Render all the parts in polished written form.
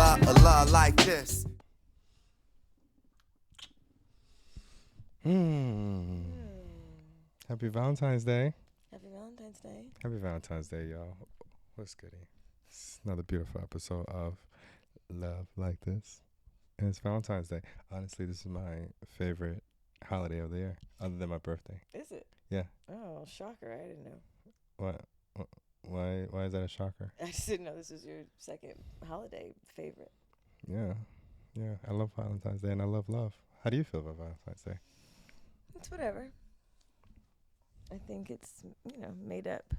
a love like this. Happy Valentine's Day. Happy Valentine's Day. Happy Valentine's Day, y'all. What's goody? It's another beautiful episode of Love Like This. And it's Valentine's Day. Honestly, this is my favorite holiday of the year, other than my birthday. Is it? Yeah. Oh, shocker. I didn't know. What? Why is that a shocker? I just didn't know this was your second holiday favorite. Yeah. I love Valentine's Day and I love love. How do you feel about Valentine's Day? It's whatever. I think it's, made up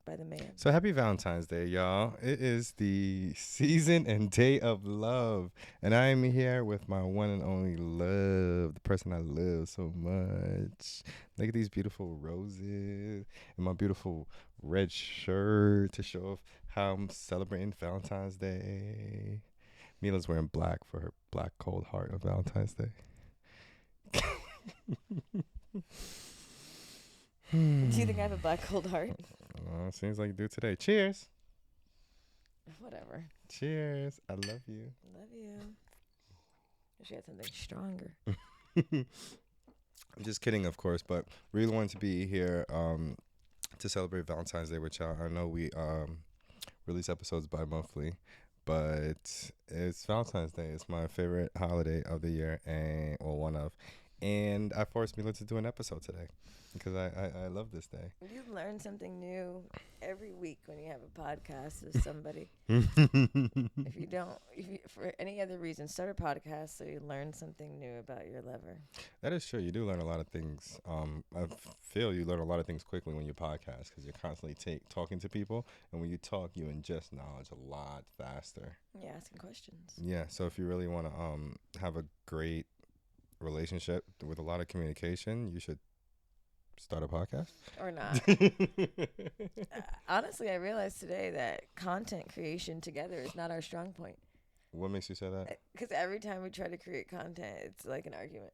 by the man. So happy Valentine's Day, y'all. It is the season and day of love. And I am here with my one and only love, the person I love so much. Look at these beautiful roses and my beautiful red shirt to show off how I'm celebrating Valentine's Day. Milah's wearing black for her black cold heart of Valentine's Day. Do you think I have a black cold heart? Seems like you do today. Cheers. Whatever. Cheers. I love you. Love you. Wish I had something stronger. I'm just kidding, of course, but really wanted to be here to celebrate Valentine's Day with y'all. I know we release episodes bi-monthly, but it's Valentine's Day. It's my favorite holiday of the year, and one of. And I forced Milah to do an episode today because I love this day. You learn something new every week when you have a podcast with somebody. If you for any other reason, start a podcast so you learn something new about your lover. That is true. You do learn a lot of things. I feel you learn a lot of things quickly when you podcast because you're constantly talking to people. And when you talk, you ingest knowledge a lot faster. Yeah, asking questions. Yeah. So if you really want to have a great relationship with a lot of communication, you should start a podcast. Or not. Honestly, I realized today that content creation together is not our strong point. What makes you say that? Because every time we try to create content, it's like an argument.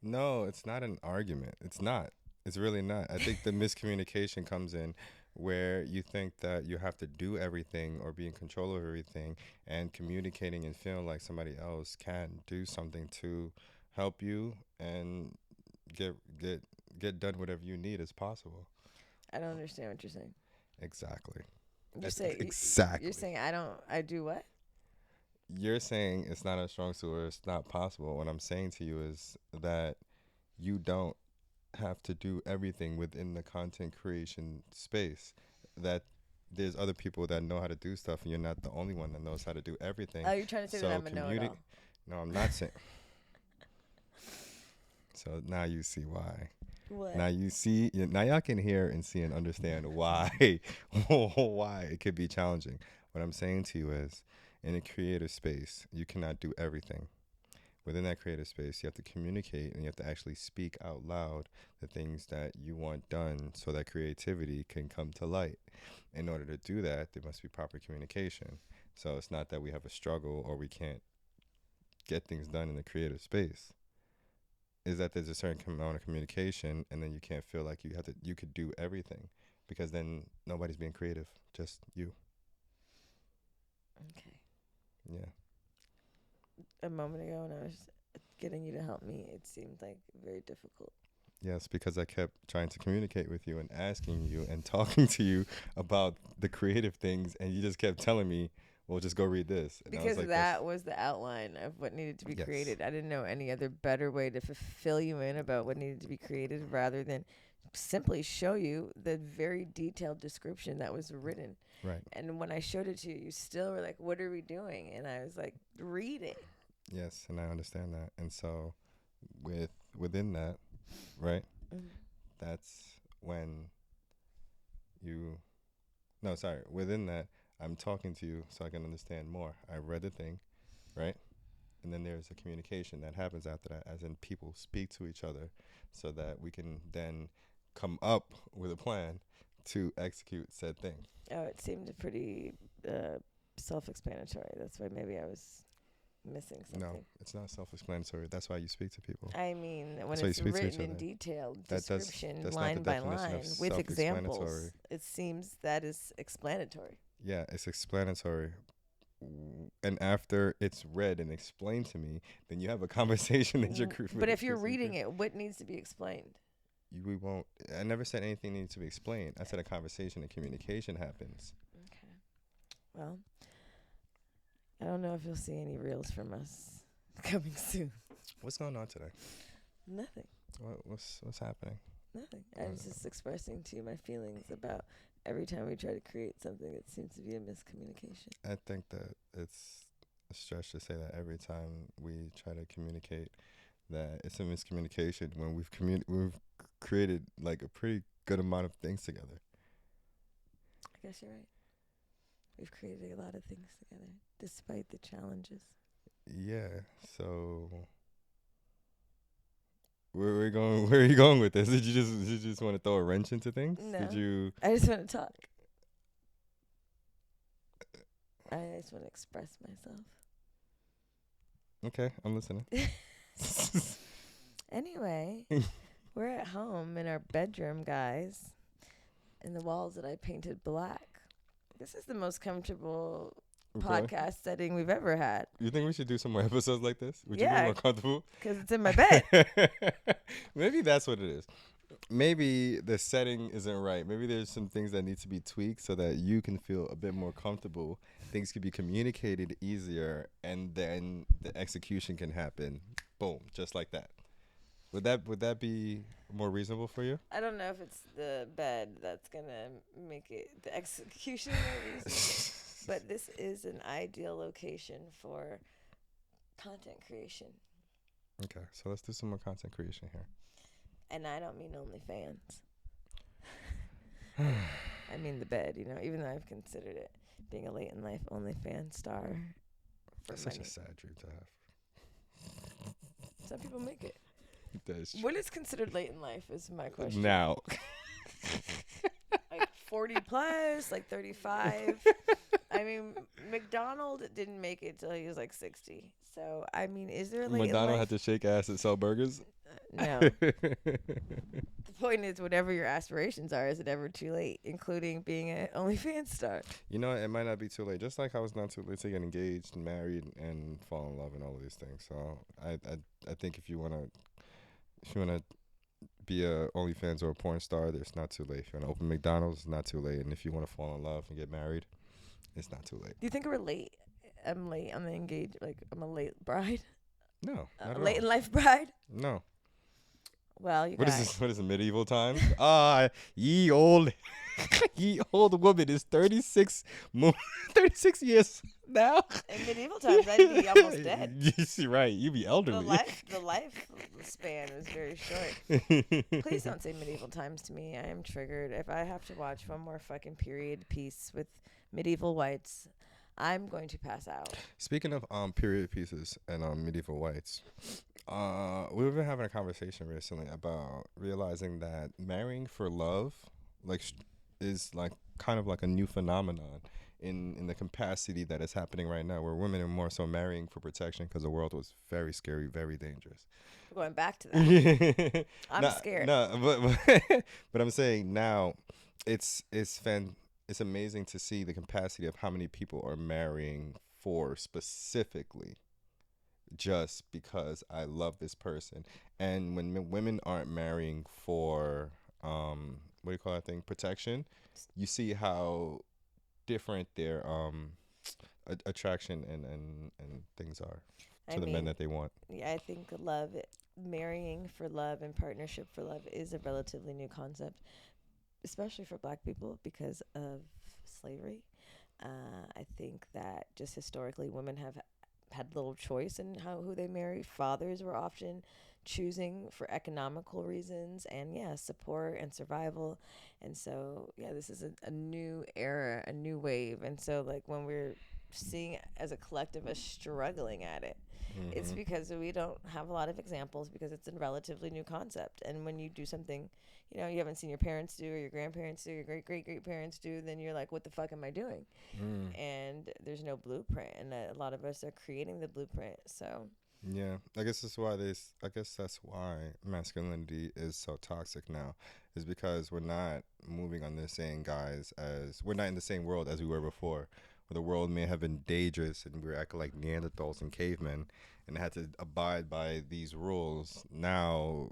No, it's not an argument. It's not. It's really not. I think the miscommunication comes in where you think that you have to do everything or be in control of everything, and communicating and feeling like somebody else can do something to help you and get done whatever you need as possible. I don't understand what you're saying. Exactly. Exactly. You're saying I do what? You're saying it's not a strong suit or it's not possible. What I'm saying to you is that you don't have to do everything within the content creation space. That there's other people that know how to do stuff and you're not the only one that knows how to do everything. Oh, you're trying to say that I'm a know-it-all. No, I'm not saying. So now you see why. What? Now you see. Now y'all can hear and see and understand why it could be challenging. What I'm saying to you is, in a creative space, you cannot do everything. Within that creative space, you have to communicate and you have to actually speak out loud the things that you want done so that creativity can come to light. In order to do that, there must be proper communication. So it's not that we have a struggle or we can't get things done in the creative space. Is that there's a certain amount of communication, and then you can't feel like you could do everything, because then nobody's being creative, just you. Okay. Yeah. A moment ago when I was getting you to help me, it seemed like very difficult. Yes, because I kept trying to communicate with you and asking you and talking to you about the creative things, and you just kept telling me, well, just go read this. And because that was the outline of what needed to be created. I didn't know any other better way to fill you in about what needed to be created rather than simply show you the very detailed description that was written. Right. And when I showed it to you, you still were like, what are we doing? And I was like, read it. Yes, and I understand that. And so within that, right, that's when within that, I'm talking to you so I can understand more. I read the thing, right? And then there's a communication that happens after that, as in people speak to each other so that we can then come up with a plan to execute said thing. Oh, it seemed pretty self-explanatory. That's why maybe I was missing something. No, it's not self-explanatory. That's why you speak to people. I mean, when That's it's written in detail, description, that's line not the by line, definition of with examples, self-explanatory. it seems that is explanatory. Yeah, it's explanatory. And after it's read and explained to me, then you have a conversation that you're But if you're reading it, what needs to be explained? we won't. I never said anything needs to be explained. I said a conversation and communication happens. Okay. Well, I don't know if you'll see any reels from us coming soon. What's going on today? Nothing. What's happening? Nothing. I was just expressing to you my feelings about every time we try to create something, it seems to be a miscommunication. I think that it's a stretch to say that every time we try to communicate, that it's a miscommunication when we've created like a pretty good amount of things together. I guess you're right. We've created a lot of things together, despite the challenges. Yeah. So where are we going? Where are you going with this? Did you just want to throw a wrench into things? No. Did you? I just want to talk. I just want to express myself. Okay, I'm listening. Anyway, we're at home in our bedroom, guys, and the walls that I painted black. This is the most comfortable podcast setting we've ever had. You think we should do some more episodes like this? Would you Yeah, be more comfortable? because it's in my bed. Maybe that's what it is. Maybe the setting isn't right. Maybe there's some things that need to be tweaked so that you can feel a bit more comfortable. Things can be communicated easier, and then the execution can happen. Boom, just like that. Would that be more reasonable for you? I don't know if it's the bed that's going to make it the execution more reasonable, but this is an ideal location for content creation. Okay, so let's do some more content creation here. And I don't mean OnlyFans. I mean the bed, even though I've considered it being a late in life OnlyFans star. That's such a sad dream to have. Some people make it. That's What is considered late in life is my question. now. Like 40 plus, like 35. I mean, McDonald didn't make it till he was like 60. So, I mean, is there a late McDonald in life? had to shake ass and sell burgers? No. The point is, whatever your aspirations are, is it ever too late, including being an OnlyFans star? You know, it might not be too late. Just like I was not too late to get engaged and married and fall in love and all of these things. So I think if you wanna be a OnlyFans or a porn star, it's not too late. If you wanna open McDonald's, it's not too late. And if you wanna fall in love and get married, it's not too late. Do you think we're late? I'm late. I'm engaged. Like, I'm a late bride. No, not at Late all. in life bride. No. Well, you What is guys. this? What is it? Medieval times? Ye old, ye old woman is 36 years now. In medieval times, I'd be almost dead. Yes, you're right. You be elderly. The life span was very short. Please don't say medieval times to me. I am triggered. If I have to watch one more fucking period piece with medieval whites, I'm going to pass out. Speaking of period pieces and medieval whites, we've been having a conversation recently about realizing that marrying for love, is like kind of like a new phenomenon in the capacity that is happening right now, where women are more so marrying for protection because the world was very scary, very dangerous. We're going back to that. I'm scared. No, but I'm saying now, it's amazing to see the capacity of how many people are marrying for specifically just because I love this person. And when women aren't marrying for what do you call that thing, protection, you see how different their attraction and things are to the men that they want. Yeah, I think marrying for love and partnership for love is a relatively new concept, especially for Black people because of slavery. I think that just historically women have had little choice in who they marry. Fathers were often choosing for economical reasons and support and survival. And so this is a new era, a new wave. And so like when we're seeing as a collective us struggling at it, it's because we don't have a lot of examples because it's a relatively new concept. And when you do something you haven't seen your parents do or your grandparents do, your great-great-great-parents do, then you're like, what the fuck am I doing? And there's no blueprint, and a lot of us are creating the blueprint. So Yeah, I guess that's why this. I guess that's why masculinity is so toxic now, is because we're not moving on the same guys as we're not in the same world as we were before, where the world may have been dangerous and we were acting like Neanderthals and cavemen, and had to abide by these rules. Now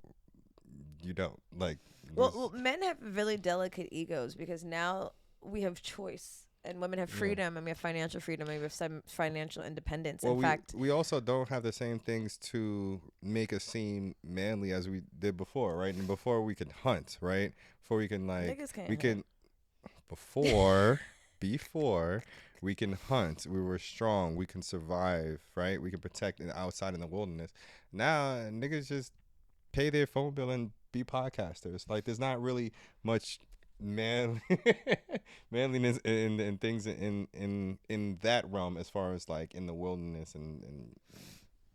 you don't like Well, this. men have really delicate egos because now we have choice and women have Yeah. freedom and we have financial freedom and we have some financial independence. In Well, we fact, we also don't have the same things to make us seem manly as we did before, right? And before we could hunt, right? Before we can like niggas we can't hunt. can before before we can hunt, we were strong, we can survive, right? We can protect outside in the wilderness. Now niggas just pay their phone bill and be podcasters. Like there's not really much man manliness in things in that realm as far as like in the wilderness and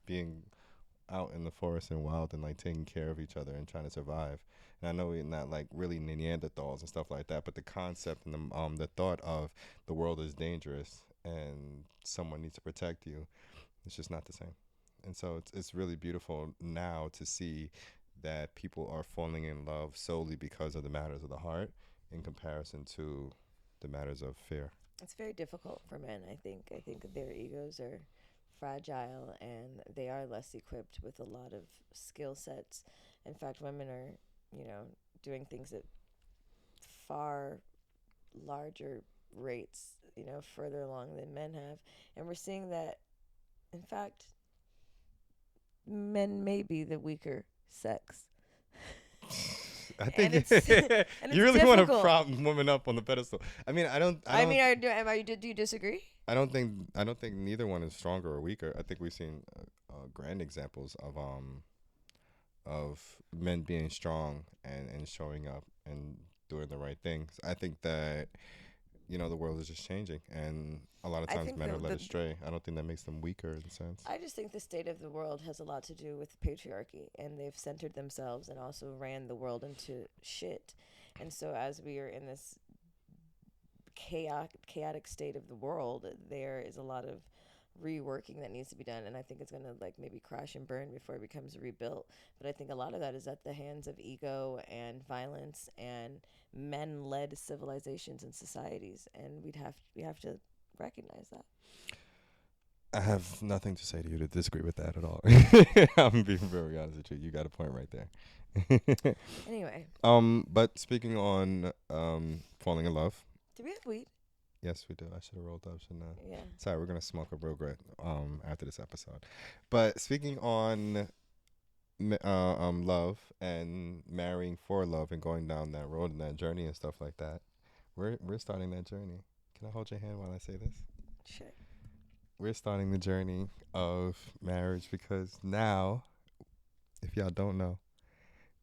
being out in the forest and wild and like taking care of each other and trying to survive. And I know we're not like really Neanderthals and stuff like that, but the concept and the thought of the world is dangerous and someone needs to protect you, it's just not the same. And so it's really beautiful now to see that people are falling in love solely because of the matters of the heart in comparison to the matters of fear. It's very difficult for men, I think. I think their egos are fragile and they are less equipped with a lot of skill sets. In fact, women are, you know, doing things at far larger rates, further along than men have. And we're seeing that, in fact, men may be the weaker sex. I And think it's and you it's really want to difficult. prop women up on the pedestal. I mean, I mean, do you disagree? I don't think neither one is stronger or weaker. I think we've seen grand examples of men being strong and showing up and doing the right things. I think that the world is just changing, and a lot of I times think men are led astray. I don't think that makes them weaker in a sense. I just think the state of the world has a lot to do with patriarchy, and they've centered themselves and also ran the world into shit. And so, as we are in this chaotic state of the world, there is a lot of reworking that needs to be done, and I think it's going to like maybe crash and burn before it becomes rebuilt. But I think a lot of that is at the hands of ego and violence and men-led civilizations and societies, and we have to recognize that. I have nothing to say to you to disagree with that at all. I'm being very honest with you. You got a point right there. Anyway, But speaking on falling in love, do we have weed? yes, we do. I should have rolled up, shouldn't I? Yeah. Sorry, we're gonna smoke a real good after this episode. But speaking on love and marrying for love and going down that road and that journey and stuff like that, we're starting that journey. Can I hold your hand while I say this? Sure. We're starting the journey of marriage because now, if y'all don't know,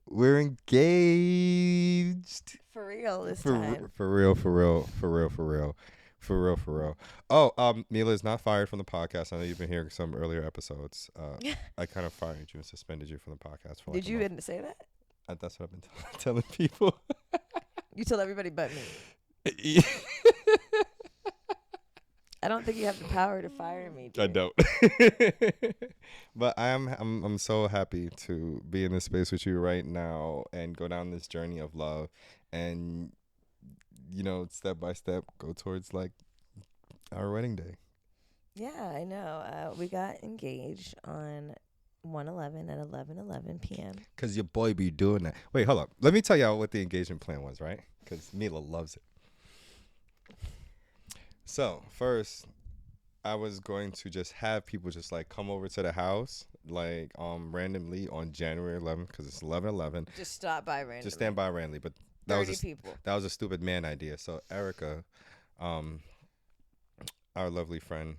we're engaged. For real this For time. for real, for real, for real, for real, for real, for real. Oh, Mila is not fired from the podcast. I know you've been hearing some earlier episodes. I kind of fired you and suspended you from the podcast for like Did a you month. even say that? That's what I've been telling people. You told everybody but me. I don't think you have the power to fire me, I dude. don't. But I'm so happy to be in this space with you right now and go down this journey of love and step by step go towards like our wedding day. Yeah, I know. We got engaged on 1/11 at 11:11 p.m. Cause your boy be doing that. Wait, hold up. Let me tell y'all what the engagement plan was, right? Cause Mila loves it. So first, I was going to just have people just like come over to the house like randomly on January 11th because it's 11/11. Just stop by randomly. Just stand by randomly, but 30 people. that was a stupid man idea. So Erica, um, our lovely friend,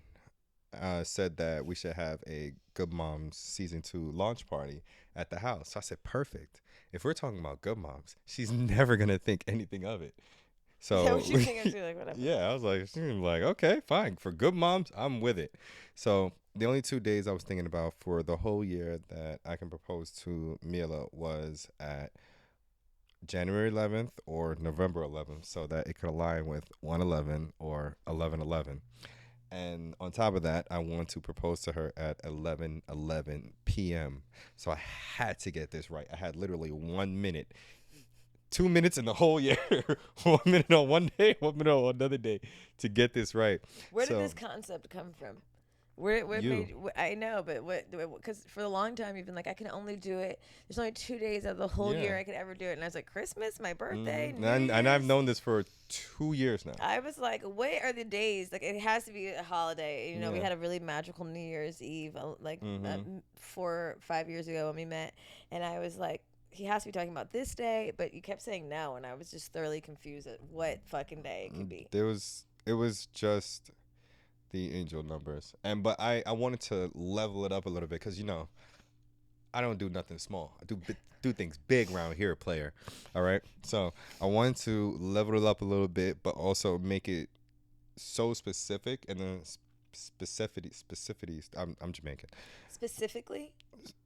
said that we should have a Good Moms season 2 launch party at the house. So I said, perfect. If we're talking about Good Moms, she's never gonna think anything of it. Yeah, So what you think of like whatever. yeah, I was like, okay, fine. For Good Moms, I'm with it. So the only 2 days I was thinking about for the whole year that I can propose to Mila was at January 11th or November 11th, so that it could align with 1/11 or 11/11. And on top of that, I want to propose to her at 11:11 p.m. So I had to get this right. I had literally 1 minute, 2 minutes in the whole year, 1 minute on one day, 1 minute on another day to get this right. Where did So this concept come from? Where you, made I know, but what? Because for a long time you've been like, I can only do it. There's only 2 days of the whole yeah. year I could ever do it, and I was like, Christmas, my birthday, Mm-hmm. New And I've Year's. known this for 2 years now. I was like, where are the days? Like, it has to be a holiday. You know, we Yeah. had a really magical New Year's Eve, Mm-hmm. 4 or 5 years ago when we met, and I was like, he has to be talking about this day, but you kept saying no, and I was just thoroughly confused at what fucking day it could be. It was just the angel numbers, and but I wanted to level it up a little bit because I don't do nothing small. I do things big around here, player. All right. So I wanted to level it up a little bit, but also make it so specific and then specificities. I'm Jamaican. Specifically,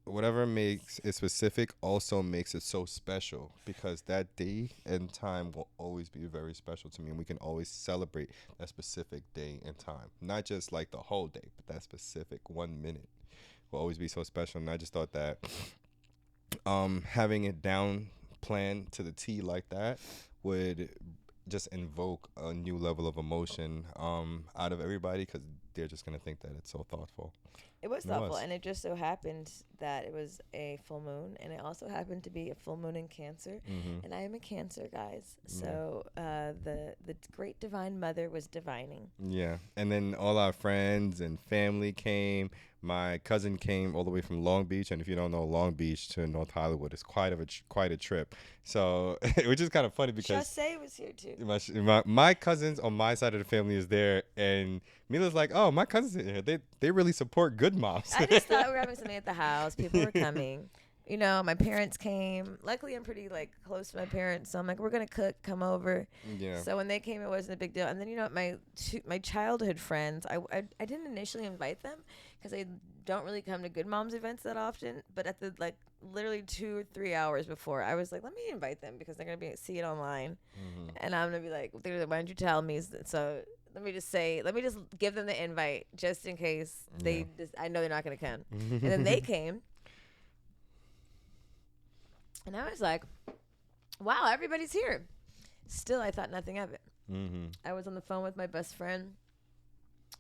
Whatever makes it specific also makes it so special because that day and time will always be very special to me, and we can always celebrate that specific day and time, not just like the whole day, but that specific 1 minute will always be so special. And I just thought that having it down planned to the T like that would just invoke a new level of emotion out of everybody because they're just gonna think that it's so thoughtful. it was And it thoughtful, was. and it just so happened that it was a full moon, and it also happened to be a full moon in Cancer, Mm-hmm. and I am a Cancer, guys. Yeah. So the great divine mother was divining. Yeah, and then all our friends and family came. My cousin came all the way from Long Beach, and if you don't know, Long Beach to North Hollywood is quite a trip. So, which is kind of funny because Chasse was here too. my cousins on my side of the family is there, and Mila's like, oh, my cousins are here. They really support good moms. I just thought we were having something at the house. People were coming. You know, my parents came. Luckily, I'm pretty like close to my parents, so I'm like, we're gonna cook. Come over. Yeah. So when they came, it wasn't a big deal. And then my childhood friends, I didn't initially invite them because they don't really come to Good Moms events that often. But at the like literally 2 or 3 hours before, I was like, let me invite them because they're gonna be see it online, Hmm. and I'm gonna be like, they're like, why don't you tell me? So let me just give them the invite just in case Yeah. I know they're not gonna come. And then they came, and I was like, wow, everybody's here. Still, I thought nothing of it. Hmm. I was on the phone with my best friend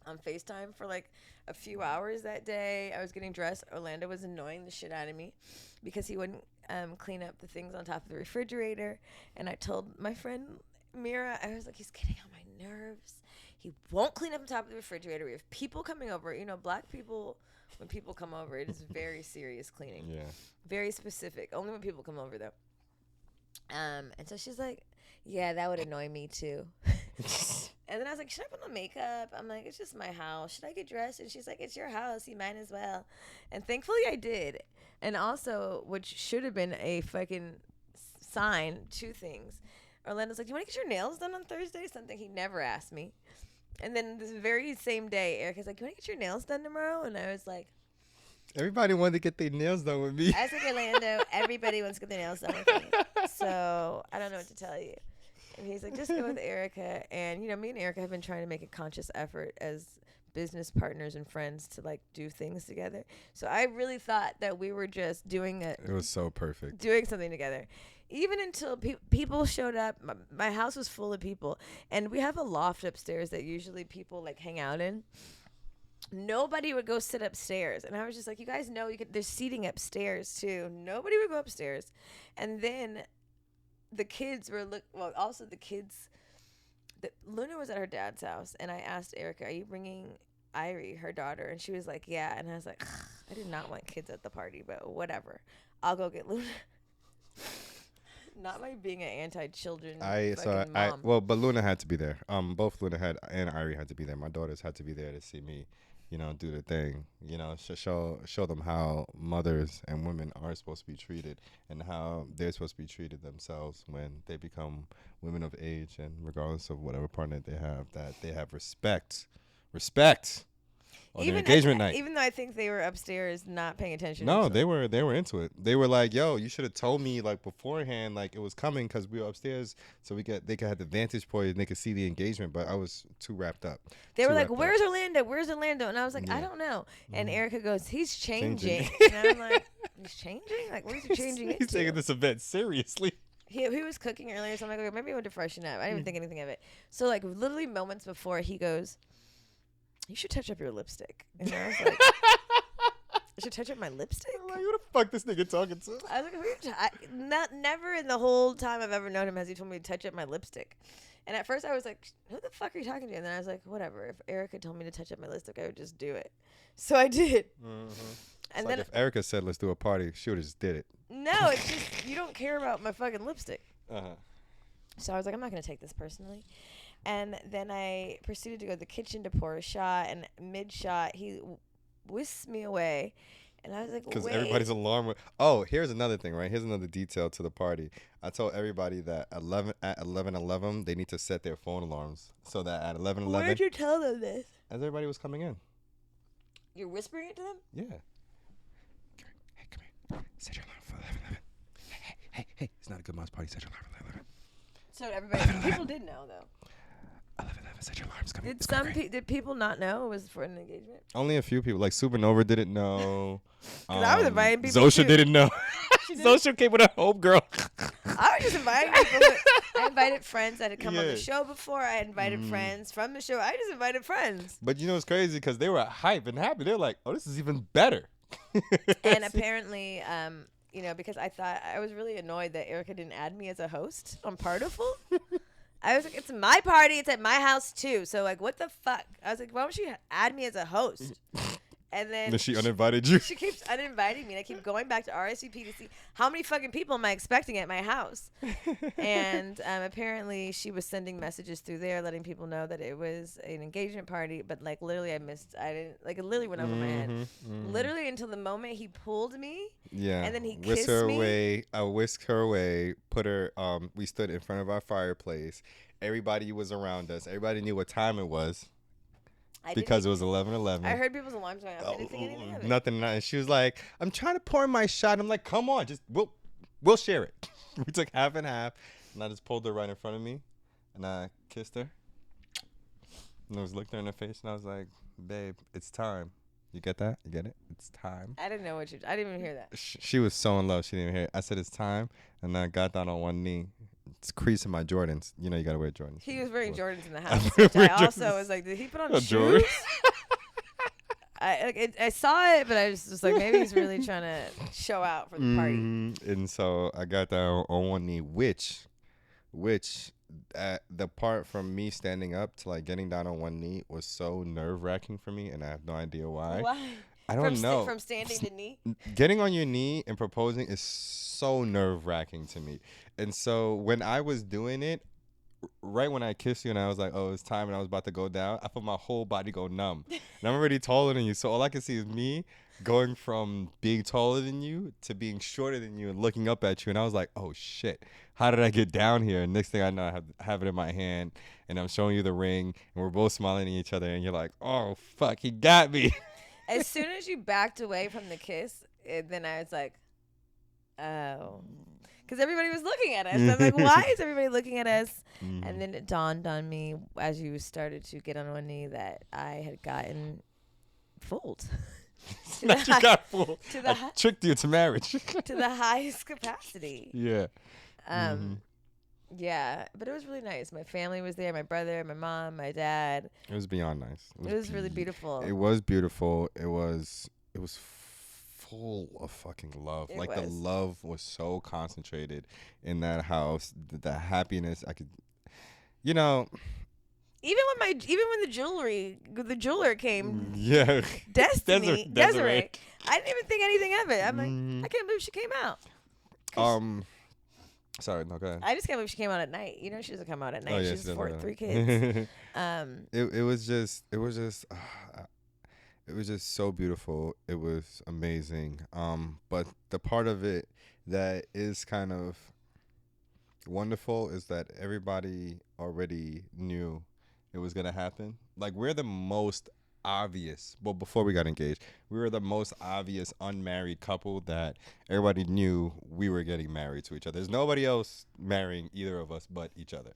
on FaceTime for like a few hours that day. I was getting dressed. Orlando was annoying the shit out of me because he wouldn't clean up the things on top of the refrigerator. And I told my friend Mira, I was like, he's getting on my nerves. He won't clean up on top of the refrigerator. We have people coming over. You know, black people, when people come over, it is very serious cleaning. Yeah. Very specific. Only when people come over, though. And so she's like, yeah, that would annoy me too. And then I was like, should I put on makeup? I'm like, it's just my house. Should I get dressed? And she's like, it's your house. You might as well. And thankfully I did. And also, which should have been a fucking sign, two things. Orlando's like, do you want to get your nails done on Thursday? Something he never asked me. And then this very same day, Erica's like, you want to get your nails done tomorrow? And I was like, Everybody wanted to get their nails done with me. I was like, Orlando, everybody wants to get their nails done with me. So I don't know what to tell you. And he's like, just go with Erica. And, you know, me and Erica have been trying to make a conscious effort as business partners and friends to like do things together. So I really thought that we were just It was so perfect. doing something together. Even until people showed up, my house was full of people. And we have a loft upstairs that usually people like hang out in. Nobody would go sit upstairs, and I was just like, you guys know there's seating upstairs too. Nobody would go upstairs. And then the kids were also the kids, Luna was at her dad's house, and I asked Erica, are you bringing Irie, her daughter? And she was like, yeah. And I was like, I did not want kids at the party, but whatever, I'll go get Luna. Not my being an anti-children mom. But Luna had to be there. Both Luna had and Irie had to be there. My daughters had to be there to see me, do the thing. Show them how mothers and women are supposed to be treated and how they're supposed to be treated themselves when they become women of age, and regardless of whatever partner they have, that they have respect. on their engagement night. Even though I think they were upstairs not paying attention. No, they were into it. They were like, "Yo, you should have told me like beforehand, like it was coming, because we were upstairs, so they could have the vantage point and they could see the engagement." But I was too wrapped up. They were like, "Where's Orlando? Where's Orlando?" And I was like, "I don't know." And Erica goes, "He's changing." And I'm like, "He's changing? Like, what is he changing into?" He's taking this event seriously. He was cooking earlier, so I'm like, okay, maybe he went to freshen up. I didn't even think anything of it. So like literally moments before, he goes, "You should touch up your lipstick." And I was like, "I should touch up my lipstick?" I'm like, who the fuck this nigga talking to? I was like, never in the whole time I've ever known him has he told me to touch up my lipstick. And at first I was like, who the fuck are you talking to? And then I was like, whatever. If Erica told me to touch up my lipstick, I would just do it. So I did. Mm-hmm. And like then if Erica said, "Let's do a party," she would have just did it. No, it's just you don't care about my fucking lipstick. So I was like, I'm not going to take this personally. And then I proceeded to go to the kitchen to pour a shot. And mid-shot, he whisked me away. And I was like, because wait. everybody's alarm. Oh, here's another thing, right? Here's another detail to the party. I told everybody that at 11:11 they need to set their phone alarms so that at 11:11. Where did you tell them this? As everybody was coming in. You're whispering it to them? Yeah. Hey, come here. Set your alarm for 11:11. Hey. It's not a good mouse party. Set your alarm for 11:11. So everybody, people did know though. 11:11. Set your alarms coming. Did people not know it was for an engagement? Only a few people. Like Supernova didn't know. 'Cause I was inviting people. Zosha too. didn't know. Zosha came with a homegirl. I was just inviting people. I invited friends that had come on the show before. I invited friends from the show. I just invited friends. But you know what's crazy? Because they were hype and happy. They're like, "Oh, this is even better." And apparently, because I was really annoyed that Erica didn't add me as a host on Partiful. I was like, it's my party. It's at my house too. So like, what the fuck? I was like, why don't you add me as a host? And then she uninvited you. She keeps uninviting me. And I keep going back to RSVP to see how many fucking people am I expecting at my house. And apparently she was sending messages through there letting people know that it was an engagement party. But like literally it literally went over my head. Literally until the moment he pulled me. Yeah. And then he whisked kissed her me. away. I whisked her away. Put her. We stood in front of our fireplace. Everybody was around us. Everybody knew what time it was. Because it was 11:11. I heard people's alarms going off. I didn't think anything of it. Nothing. And she was like, "I'm trying to pour my shot." I'm like, "Come on, just we'll share it." We took half and half, and I just pulled her right in front of me, and I kissed her. And I was looking her in the face, and I was like, "Babe, it's time." You get that? You get it? It's time. I didn't know I didn't even hear that. She was so in love, she didn't even hear it. I said, "It's time," and I got down on one knee. It's creasing my Jordans. You know you gotta wear Jordans. He was wearing Jordans in the house. Which I also was like, did he put on shoes? I saw it, but I was just like, maybe he's really trying to show out for the party. And so I got down on one knee, which the part from me standing up to like getting down on one knee was so nerve-wracking for me, and I have no idea why. Why? I don't know. From standing to knee? Getting on your knee and proposing is so nerve-wracking to me. And so when I was doing it, right when I kissed you and I was like, "Oh, it's time," and I was about to go down, I felt my whole body go numb. And I'm already taller than you, so all I can see is me going from being taller than you to being shorter than you and looking up at you. And I was like, "Oh shit, how did I get down here?" And next thing I know, I have it in my hand and I'm showing you the ring and we're both smiling at each other and you're like, "Oh fuck, he got me." As soon as you backed away from the kiss, then I was like, oh. Because everybody was looking at us. I'm like, why is everybody looking at us? And then it dawned on me as you started to get on one knee that I had gotten fooled. Not you got fooled. I tricked you to marriage. To the highest capacity. Yeah. Yeah, but it was really nice. My family was there, my brother, my mom, my dad. It was beyond nice. It was really beautiful. It was beautiful. It was full of fucking love. The love was so concentrated in that house. The happiness I could, even when the jeweler came. Yeah. Desiree. I didn't even think anything of it. I'm like, I can't believe she came out. Sorry, no, go ahead. I just can't believe she came out at night. She doesn't come out at night. Oh, yeah, She's 3 kids. It was just so beautiful. It was amazing. But the part of it that is kind of wonderful is that everybody already knew it was gonna happen. Like we're the most obvious. Well, before we got engaged, we were the most obvious unmarried couple that everybody knew we were getting married to each other. There's nobody else marrying either of us but each other.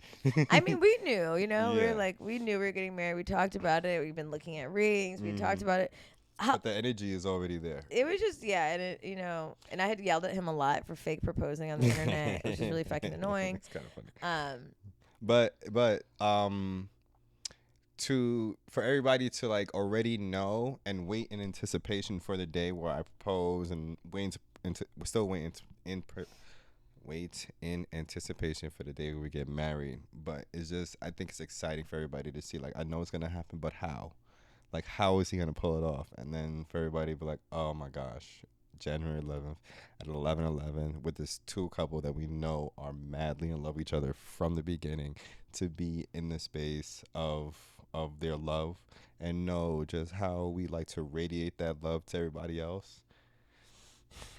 I mean, we knew, we were Yeah. like, we knew we were getting married. We talked about it. We've been looking at rings. We talked Hmm. about it. How But the energy is already there. it was just, yeah, and and I had yelled at him a lot for fake proposing on the internet, which is really fucking annoying. It's kind of funny. Um, But to for everybody to like already know and wait in anticipation for the day where I propose and we're still waiting wait in anticipation for the day where we get married. But it's just I think it's exciting for everybody to see like I know it's gonna happen, but how? Like how is he gonna pull it off? And then for everybody to be like, oh my gosh, January 11th at 11:11 with this two couple that we know are madly in love with each other from the beginning to be in the space of their love and know just how we like to radiate that love to everybody else.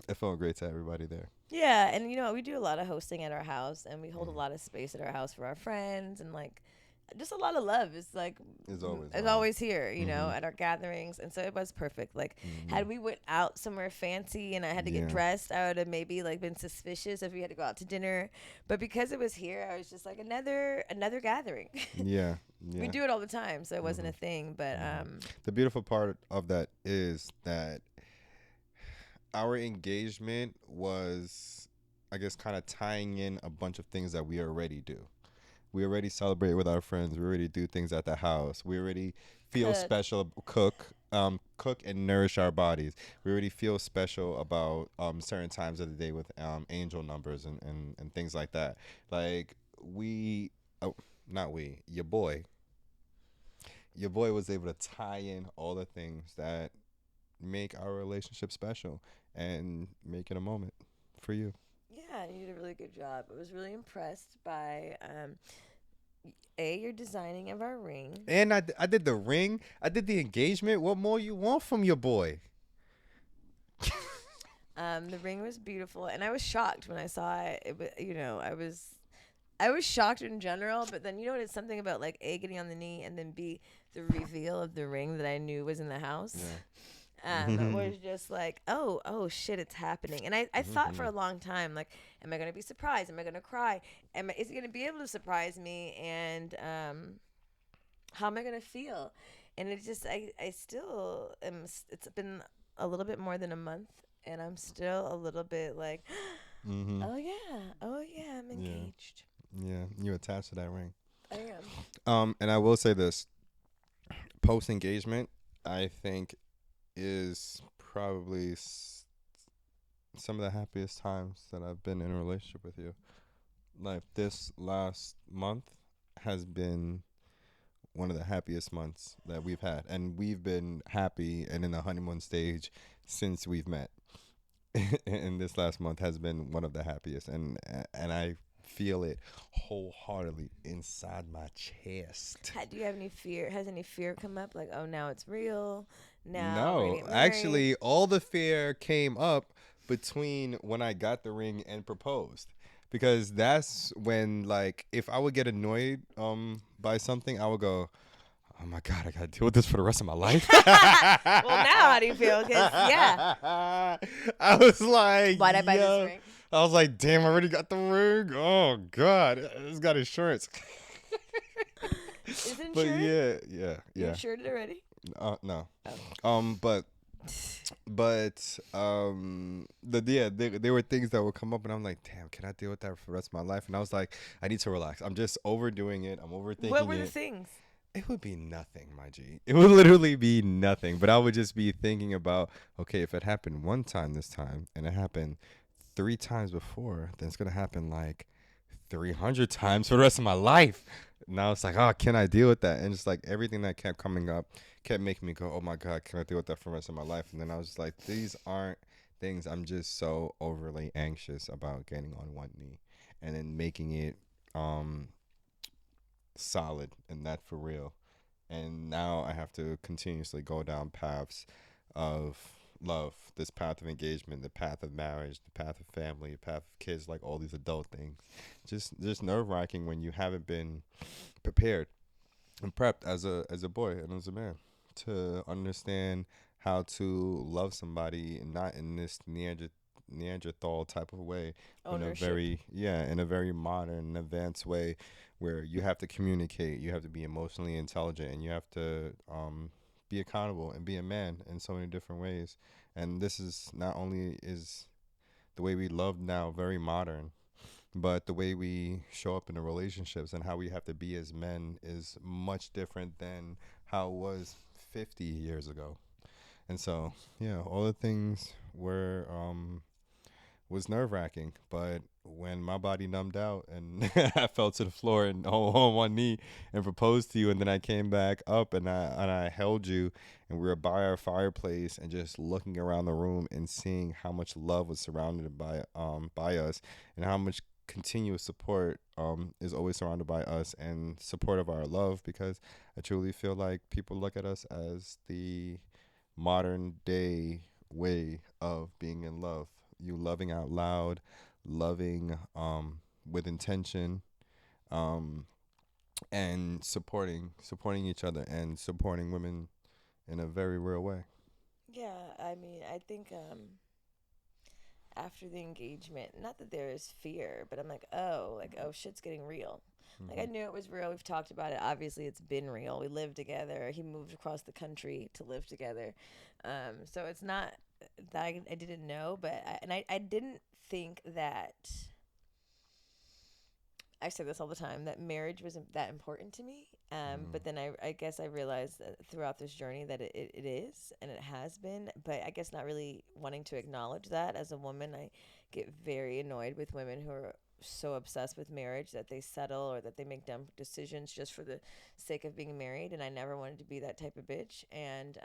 It felt great to everybody there. yeah, and we do a lot of hosting at our house, and we hold a Mm. lot of space at our house for our friends, and like just a lot of love is like It's always it's love. always here, Mhm. at our gatherings, and so it was perfect. Like had Mhm. we went out somewhere fancy and I had to get Yeah. dressed, I would have maybe like been suspicious if we had to go out to dinner, but because it was here, I was just like another gathering. Yeah. We Yeah. do it all the time, so it wasn't a Mhm. thing. But Mhm. The beautiful part of that is that our engagement was, I guess, kind of tying in a bunch of things that we already do. We already celebrate with our friends. We already do things at the house. We already feel cook. special, cook and nourish our bodies. We already feel special about certain times of the day with angel numbers and things like that. Like we, oh, not we, your boy was able to tie in all the things that make our relationship special and make it a moment for you. Yeah, you did a really good job. I was really impressed by your designing of our ring. And I did the ring. I did the engagement. What more you want from your boy? The ring was beautiful, and I was shocked when I saw it. It was, I was shocked in general, but then it's something about like A, getting on the knee, and then B, the reveal of the ring that I knew was in the house. Yeah. Was just like, oh shit, it's happening. And I thought for a long time, like, am I gonna be surprised? Am I gonna cry? Is he gonna be able to surprise me? And how am I gonna feel? And it just, I still am. It's been a little bit more than a month, and I'm still a little bit like, Mhm. oh yeah, I'm Yeah. engaged. Yeah. You attached to that ring. I am. And I will say this: post engagement, I think, is probably some of the happiest times that I've been in a relationship with you. Like this last month has been one of the happiest months that we've had, and we've been happy and in the honeymoon stage since we've met. And this last month has been one of the happiest, and I feel it wholeheartedly inside my chest. Do you have any fear? Has any fear come up? Like, oh, now it's real. Now we're gonna No, get married. actually, all the fear came up between when I got the ring and proposed. Because that's when, like, if I would get annoyed by something, I would go, "Oh my god, I gotta deal with this for the rest of my life." Well, now how do you feel? Because yeah, I was like, why'd I buy this yo, ring? I was like, damn, I already got the ring. Oh god, it's got insurance. Is it But insured? yeah, yeah, You yeah. insured it already? No. Oh. But there were things that would come up and I'm like, damn, can I deal with that for the rest of my life? And I was like, I need to relax. I'm just overdoing it. I'm What overthinking were the it. things? It would be nothing, my G. It would literally be nothing. But I would just be thinking about, okay, if it happened one time this time and it happened 3 times before, then it's gonna happen like 300 times for the rest of my life. Now it's like, oh, can I deal with that? And just like everything that kept coming up kept making me go, oh my God, can I deal with that for the rest of my life? And then I was just like, these aren't things. I'm just so overly anxious about getting on one knee and then making it solid and that for real. And now I have to continuously go down paths of love, this path of engagement, the path of marriage, the path of family, the path of kids, like all these adult things. Just nerve wracking when you haven't been prepared and prepped as a boy and as a man to understand how to love somebody, not in this Neanderthal type of way, but in a Ownership. very, yeah, in a very modern, advanced way, where you have to communicate, you have to be emotionally intelligent, and you have to be accountable and be a man in so many different ways. And this is not only is the way we love now very modern, but the way we show up in the relationships and how we have to be as men is much different than how it was 50 years ago. And so, yeah, all the things were was nerve wracking. But when my body numbed out and I fell to the floor and on one knee and proposed to you, and then I came back up and I held you, and we were by our fireplace and just looking around the room and seeing how much love was surrounded by us, and how much continuous support is always surrounded by us, and support of our love, because I truly feel like people look at us as the modern day way of being in love. You loving out loud, loving with intention, um, and supporting each other and supporting women in a very real way. Yeah, I mean, I think after the engagement, not that there is fear, but I'm like, oh, shit's getting real. Like I Mhm. knew it was real. We've talked about it. Obviously, it's been real. We lived together. He moved across the country to live together. So it's not that I didn't know, but I didn't think that I say this all the time that marriage wasn't that important to me. But Mhm. then I guess I realized that throughout this journey that it is and it has been. But I guess not really wanting to acknowledge that as a woman, I get very annoyed with women who are so obsessed with marriage that they settle or that they make dumb decisions just for the sake of being married. And I never wanted to be that type of bitch. And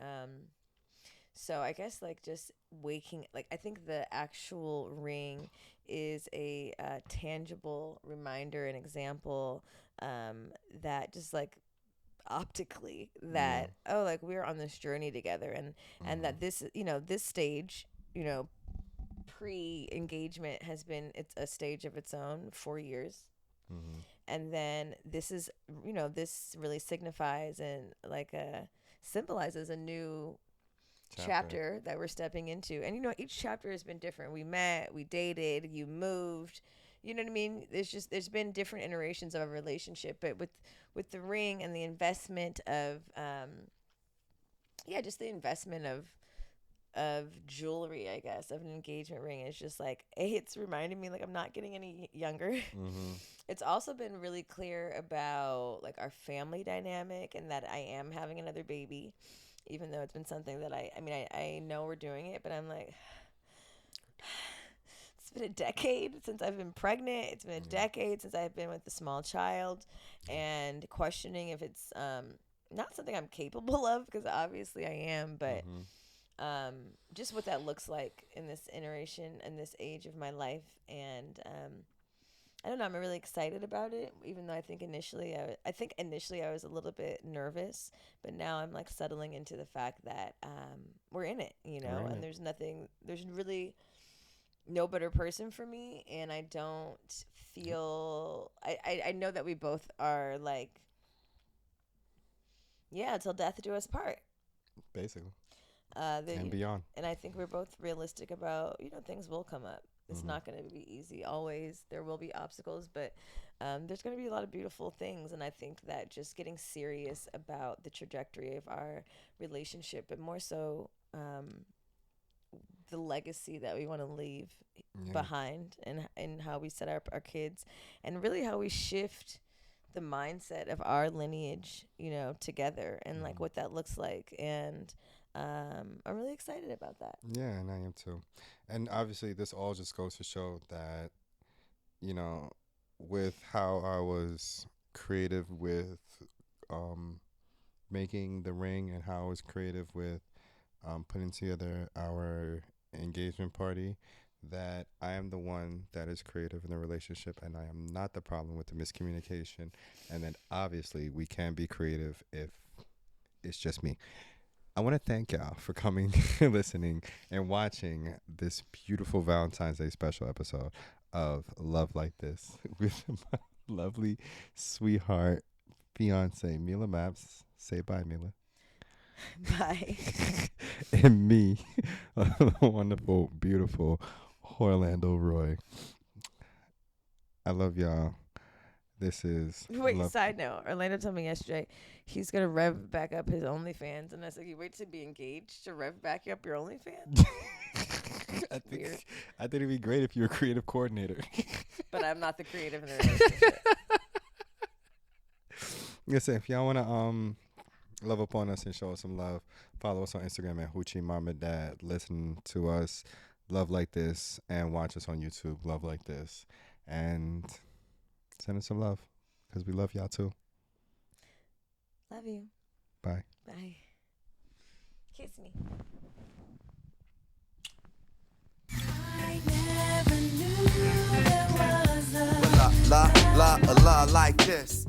so I guess like just waking, like I think the actual ring is a tangible reminder and example that just like optically Yeah. that oh like we're on this journey together and Mhm. that this this stage pre engagement has been it's a stage of its own 4 years Mhm. and then this is this really signifies and like symbolizes a new Chapter. chapter that we're stepping into. And each chapter has been different. We met, we dated, you moved. You know what I mean? There's been different iterations of a relationship, but with the ring and the investment of yeah, just the investment of jewelry, I guess, of an engagement ring is just like it's reminding me like I'm not getting any younger. Mhm. It's also been really clear about like our family dynamic and that I am having another baby, even though it's been something that I mean I know we're doing it, but I'm like it's been a decade since I've been pregnant. It's been a Yeah. decade since I've been with a small child, Yeah. and questioning if it's not something I'm capable of because obviously I am, but Mhm. um, just what that looks like in this iteration and this age of my life, and I don't know. I'm really excited about it, even though I think initially I was a little bit nervous, but now I'm like settling into the fact that we're in it, We're in and it. there's really no better person for me, and I don't Yep. feel I know that we both are like yeah, till death do us part. Basically. And The beyond. and I think we're both realistic about things will come up. It's Mhm. not going to be easy always. There will be obstacles, but there's going to be a lot of beautiful things. And I think that just getting serious about the trajectory of our relationship, but more so the legacy that we want to leave Yeah. behind, and how we set up our kids, and really how we shift the mindset of our lineage, together, and like Mhm. what that looks like. And I'm really excited about that. Yeah, and I am too. And obviously, this all just goes to show that, you know, with how I was creative with um, making the ring, and how I was creative with putting together our engagement party, that I am the one that is creative in the relationship, and I am not the problem with the miscommunication. And then obviously, we can be creative if it's just me. I want to thank y'all for coming, listening, and watching this beautiful Valentine's Day special episode of Love Like This with my lovely sweetheart fiance, Mila Maps. Say bye, Mila. Bye. And me, wonderful, beautiful Orlando Roy. I love y'all. This is Wait, love. side note. Orlando told me yesterday he's going to rev back up his OnlyFans. And I was like, you wait to be engaged to rev back up your OnlyFans? I think Weird. I think it'd be great if you were a creative coordinator. But I'm not the creative in the relationship. Listen, if y'all wanna love up on us and show us some love, follow us on Instagram at Hoochie Mama Dad. Listen to us, Love Like This, and watch us on YouTube, Love Like This, and send us some love because we love y'all too. Love you. Bye. Bye. Kiss me. I never knew there was a la la la la like this.